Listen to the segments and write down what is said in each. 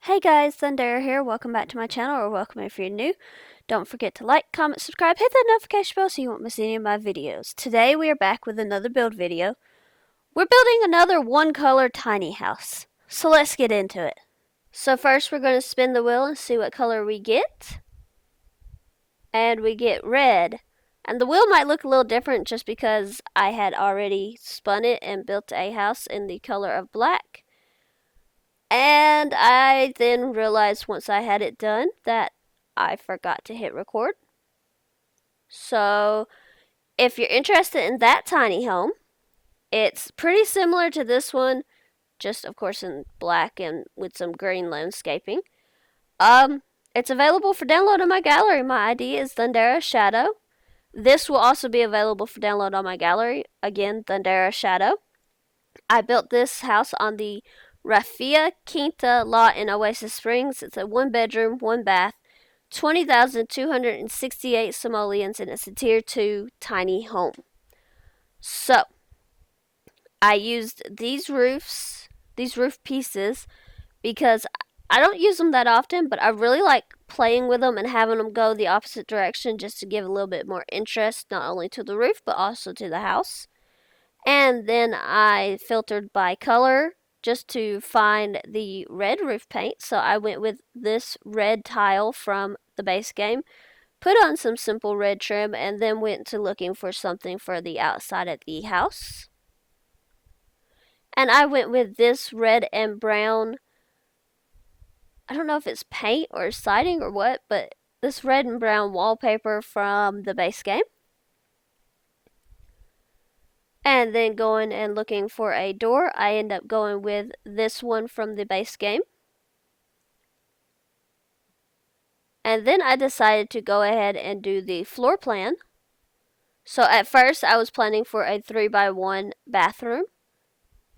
Hey guys, Thundera here. Welcome back to my channel, or welcome if you're new. Don't forget to like, comment, subscribe, hit that notification bell so you won't miss any of my videos. Today we are back with another build video. We're building another one color tiny house. So let's get into it. So first we're going to spin the wheel and see what color we get. And we get red. And the wheel might look a little different just because I had already spun it and built a house in the color of black. And I then realized once I had it done that I forgot to hit record. So if you're interested in that tiny home, it's pretty similar to this one, just of course in black and with some green landscaping. It's available for download on my gallery. My ID is Thundera Shadow. This will also be available for download on my gallery. Again, Thundera Shadow. I built this house on the Rafia Quinta lot in Oasis Springs. It's a 1-bedroom, 1-bath, 20,268 simoleons, and it's a tier 2 tiny home. So, I used these roof pieces, because I don't use them that often, but I really like playing with them and having them go the opposite direction just to give a little bit more interest, not only to the roof, but also to the house. And then I filtered by color just to find the red roof paint. So I went with this red tile from the base game, put on some simple red trim, and then went to looking for something for the outside of the house. And I went with this red and brown, I don't know if it's paint or siding or what, but this red and brown wallpaper from the base game. And then going and looking for a door, I end up going with this one from the base game. And then I decided to go ahead and do the floor plan. So at first I was planning for a 3x1 bathroom.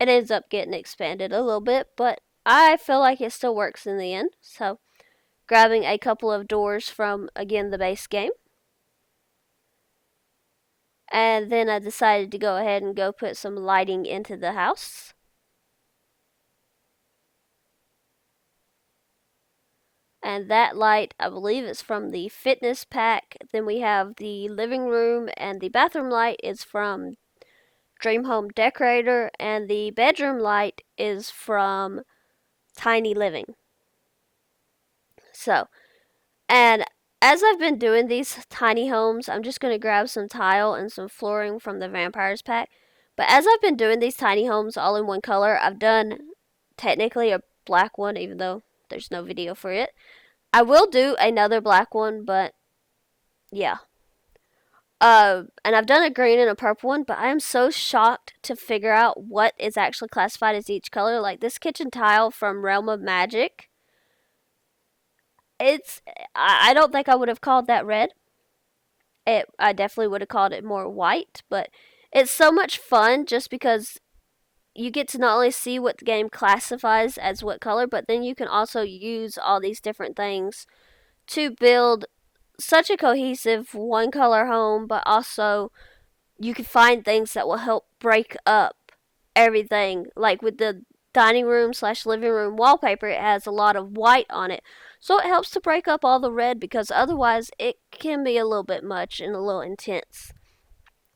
It ends up getting expanded a little bit, but I feel like it still works in the end. So grabbing a couple of doors from, again, the base game. And then I decided to go ahead and go put some lighting into the house. And that light, I believe, is from the fitness pack. Then we have the living room, and the bathroom light is from Dream Home Decorator, and the bedroom light is from Tiny Living. So, and as I've been doing these tiny homes, I'm just going to grab some tile and some flooring from the Vampires pack. But as I've been doing these tiny homes all in one color, I've done technically a black one, even though there's no video for it. I will do another black one, but yeah. And I've done a green and a purple one, but I am so shocked to figure out what is actually classified as each color. Like this kitchen tile from Realm of Magic, I don't think I would have called that red. I definitely would have called it more white, but it's so much fun just because you get to not only see what the game classifies as what color, but then you can also use all these different things to build such a cohesive one color home, but also you can find things that will help break up everything. Like with the dining room / living room wallpaper, it has a lot of white on it. So it helps to break up all the red, because otherwise it can be a little bit much and a little intense.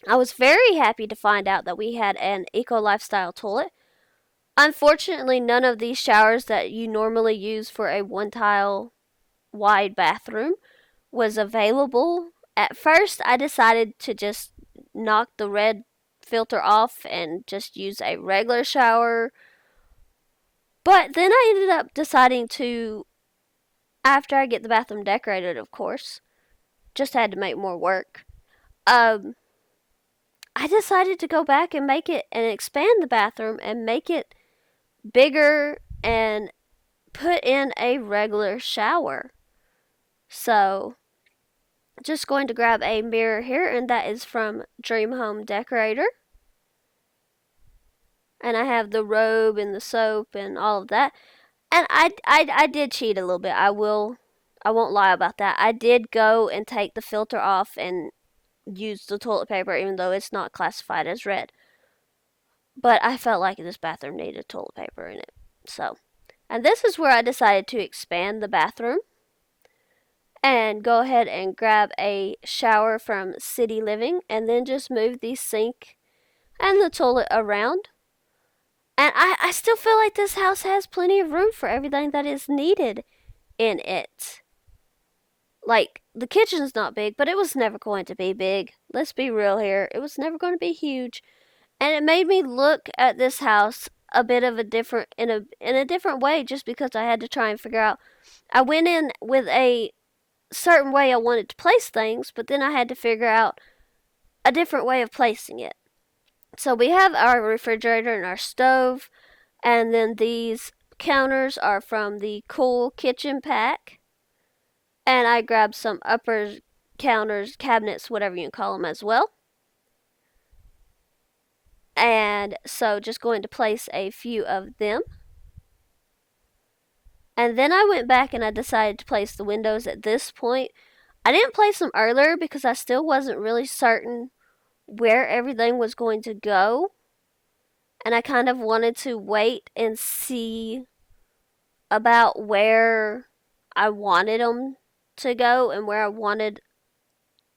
I was very happy to find out that we had an eco lifestyle toilet. Unfortunately, none of these showers that you normally use for a one tile wide bathroom was available. At first, I decided to just knock the red filter off and just use a regular shower. But then I ended up deciding to, after I get the bathroom decorated, of course, just had to make more work. I decided to go back and make it and expand the bathroom and make it bigger and put in a regular shower. So, just going to grab a mirror here, and that is from Dream Home Decorator. And I have the robe and the soap and all of that. And I did cheat a little bit. I won't lie about that. I did go and take the filter off and use the toilet paper, even though it's not classified as red. But I felt like this bathroom needed toilet paper in it. So, And this is where I decided to expand the bathroom and go ahead and grab a shower from City Living and then just move the sink and the toilet around. And I still feel like this house has plenty of room for everything that is needed in it. Like, the kitchen's not big, but it was never going to be big. Let's be real here. It was never going to be huge. And it made me look at this house a bit of a different in a different way just because I had to try and figure out. I went in with a certain way I wanted to place things, but then I had to figure out a different way of placing it. So we have our refrigerator and our stove, and then these counters are from the Cool Kitchen pack. And I grabbed some upper counters, cabinets, whatever you can call them as well. And so just going to place a few of them. And then I went back and I decided to place the windows at this point. I didn't place them earlier because I still wasn't really certain where everything was going to go. And I kind of wanted to wait and see about where I wanted them to go and where I wanted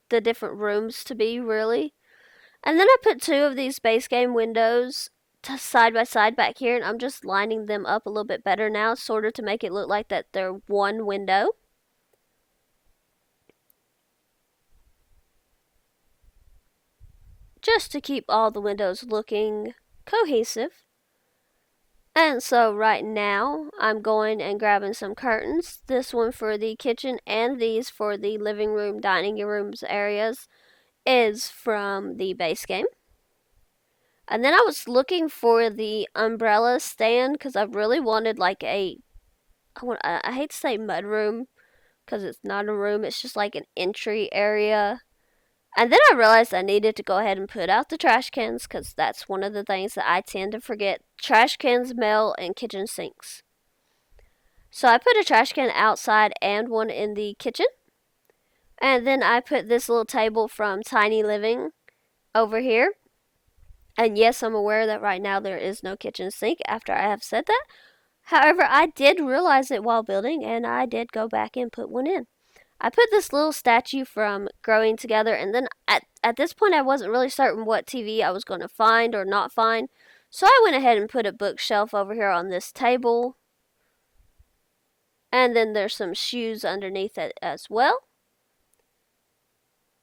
the different rooms to be, really. And then I put two of these base game windows side by side back here, and I'm just lining them up a little bit better now, sort of to make it look like that they're one window. Just to keep all the windows looking cohesive. And so right now, I'm going and grabbing some curtains. This one for the kitchen and these for the living room, dining rooms areas is from the base game. And then I was looking for the umbrella stand because I really wanted like I hate to say mud room because it's not a room, it's just like an entry area. And then I realized I needed to go ahead and put out the trash cans because that's one of the things that I tend to forget. Trash cans, mail, and kitchen sinks. So I put a trash can outside and one in the kitchen. And then I put this little table from Tiny Living over here. And yes, I'm aware that right now there is no kitchen sink after I have said that. However, I did realize it while building and I did go back and put one in. I put this little statue from Growing Together, and then at this point I wasn't really certain what TV I was going to find or not find. So I went ahead and put a bookshelf over here on this table. And then there's some shoes underneath it as well.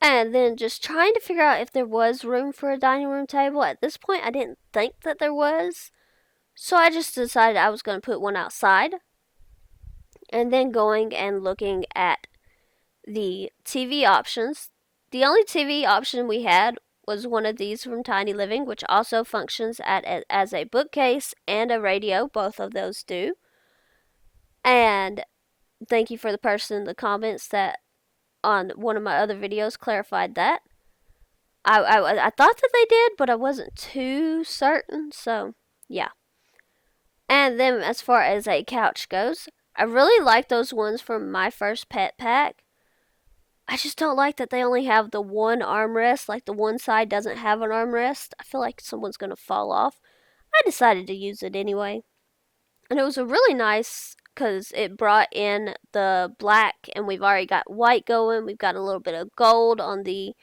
And then just trying to figure out if there was room for a dining room table. At this point I didn't think that there was. So I just decided I was going to put one outside. And then going and looking at the TV options. The only TV option we had was one of these from Tiny Living, which also functions as a bookcase and a radio. Both of those do. And thank you for the person in the comments that on one of my other videos clarified that. I thought that they did, but I wasn't too certain, so yeah. And then as far as a couch goes, I really like those ones from My First Pet Pack. I just don't like that they only have the one armrest, like the one side doesn't have an armrest. I feel like someone's going to fall off. I decided to use it anyway. And it was a really nice, because it brought in the black, and we've already got white going. We've got a little bit of gold on the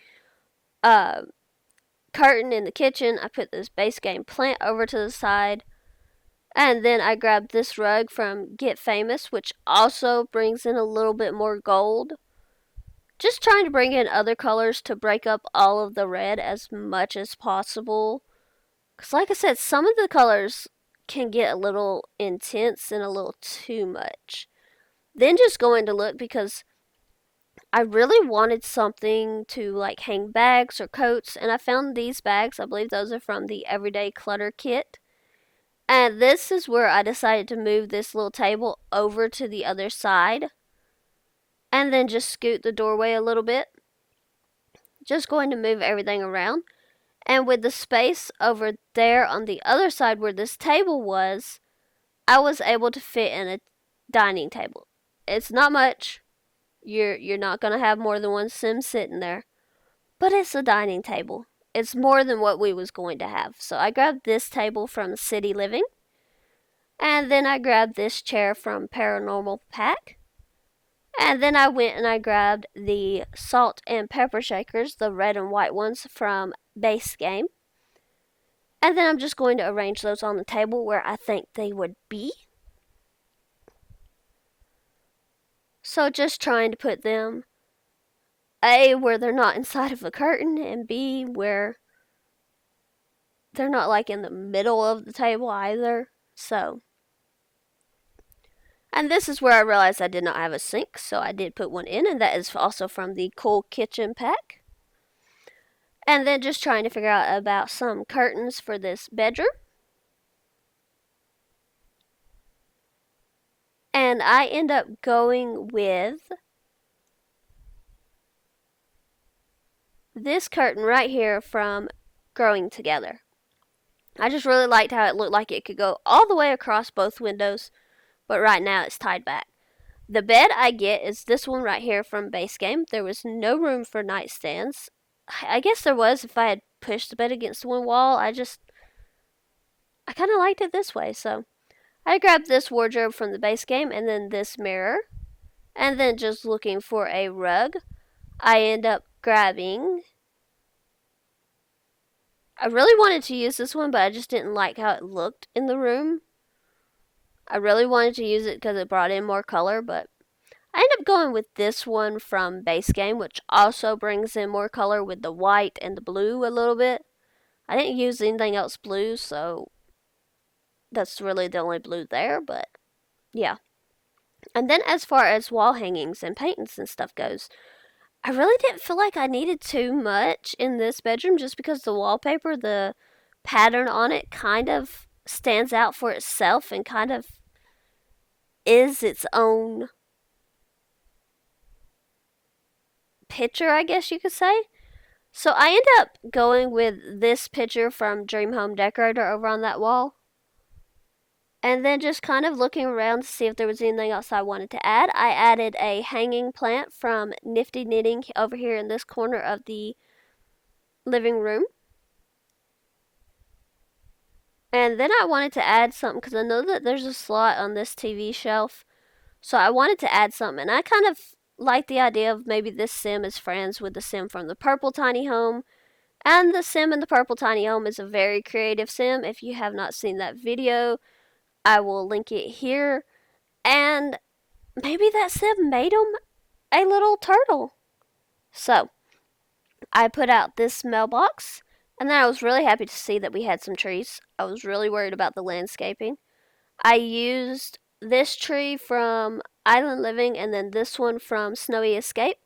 curtain in the kitchen. I put this base game plant over to the side. And then I grabbed this rug from Get Famous, which also brings in a little bit more gold. Just trying to bring in other colors to break up all of the red as much as possible. Because like I said, some of the colors can get a little intense and a little too much. Then just going to look because I really wanted something to like hang bags or coats. And I found these bags. I believe those are from the Everyday Clutter Kit. And this is where I decided to move this little table over to the other side. And then just scoot the doorway a little bit. Just going to move everything around. And with the space over there on the other side where this table was, I was able to fit in a dining table. It's not much. You're not going to have more than one sim sitting there. But it's a dining table. It's more than what we was going to have. So I grabbed this table from City Living. And then I grabbed this chair from Paranormal Pack. And then I went and I grabbed the salt and pepper shakers, the red and white ones from Base Game. And then I'm just going to arrange those on the table where I think they would be. So just trying to put them A, where they're not inside of the curtain, and B, where they're not like in the middle of the table either. So, and this is where I realized I did not have a sink, so I did put one in, and that is also from the Cool Kitchen pack. And then just trying to figure out about some curtains for this bedroom. And I end up going with this curtain right here from Growing Together. I just really liked how it looked like it could go all the way across both windows, but right now it's tied back. The bed I get is this one right here from Base Game. There was no room for nightstands. I guess there was if I had pushed the bed against one wall. I kind of liked it this way, so I grabbed this wardrobe from the Base Game and then this mirror. And then just looking for a rug, I end up grabbing... I really wanted to use this one, but I just didn't like how it looked in the room. I really wanted to use it because it brought in more color, but I ended up going with this one from Base Game, which also brings in more color with the white and the blue a little bit. I didn't use anything else blue, so that's really the only blue there, but yeah. And then as far as wall hangings and paintings and stuff goes, I really didn't feel like I needed too much in this bedroom just because the wallpaper, the pattern on it kind of stands out for itself and kind of is its own picture, I guess you could say. So I end up going with this picture from Dream Home Decorator over on that wall. And then just kind of looking around to see if there was anything else I wanted to add. I added a hanging plant from Nifty Knitting over here in this corner of the living room. And then I wanted to add something because I know that there's a slot on this TV shelf. So I wanted to add something. And I kind of like the idea of maybe this sim is friends with the sim from the Purple Tiny Home. And the sim in the Purple Tiny Home is a very creative sim. If you have not seen that video, I will link it here. And maybe that sim made him a little turtle. So, I put out this mailbox. And then I was really happy to see that we had some trees. I was really worried about the landscaping. I used this tree from Island Living and then this one from Snowy Escape.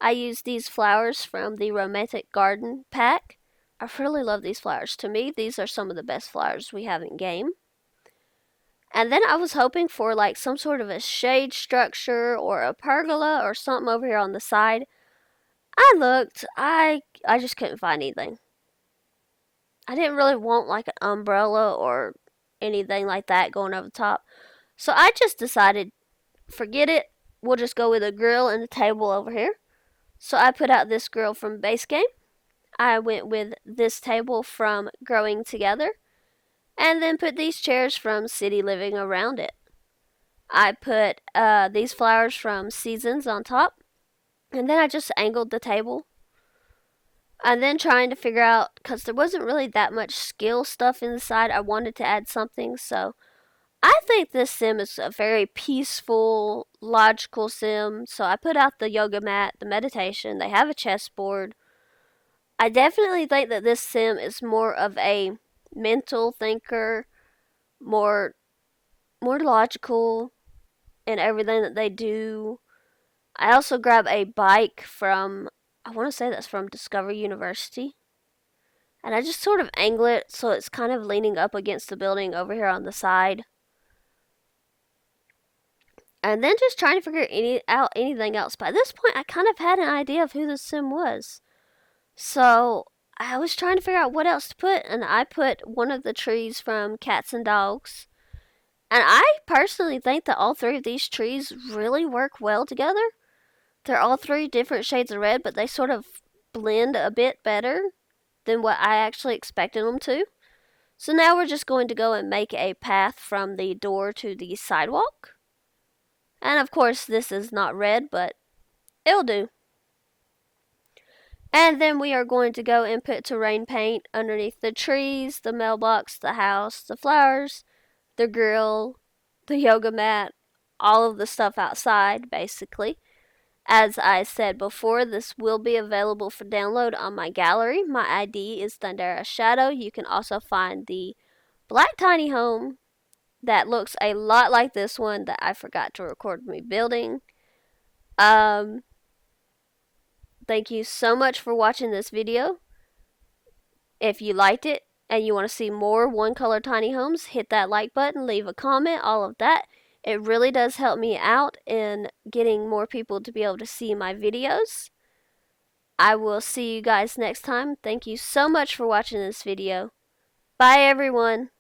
I used these flowers from the Romantic Garden pack. I really love these flowers. To me, these are some of the best flowers we have in game. And then I was hoping for like some sort of a shade structure or a pergola or something over here on the side. I looked, I just couldn't find anything. I didn't really want like an umbrella or anything like that going over the top. So I just decided, forget it, we'll just go with a grill and a table over here. So I put out this grill from Base Game. I went with this table from Growing Together. And then put these chairs from City Living around it. I put these flowers from Seasons on top. And then I just angled the table. And then trying to figure out, because there wasn't really that much skill stuff inside, I wanted to add something. So I think this sim is a very peaceful, logical sim. So I put out the yoga mat, the meditation. They have a chessboard. I definitely think that this sim is more of a mental thinker, more logical in everything that they do. I also grab a bike from, I want to say that's from Discover University. And I just sort of angle it so it's kind of leaning up against the building over here on the side. And then just trying to figure out anything else. By this point, I kind of had an idea of who the sim was. So I was trying to figure out what else to put, and I put one of the trees from Cats and Dogs. And I personally think that all three of these trees really work well together. They're all three different shades of red, but they sort of blend a bit better than what I actually expected them to. So now we're just going to go and make a path from the door to the sidewalk. And of course this is not red, but it'll do. And then we are going to go and put terrain paint underneath the trees, the mailbox, the house, the flowers, the grill, the yoga mat, all of the stuff outside basically. As I said before, this will be available for download on my gallery. My ID is Thundera Shadow. You can also find the black tiny home that looks a lot like this one that I forgot to record me building. Thank you so much for watching this video. If you liked it and you want to see more one color tiny homes, hit that like button, leave a comment, all of that. It really does help me out in getting more people to be able to see my videos. I will see you guys next time. Thank you so much for watching this video. Bye everyone.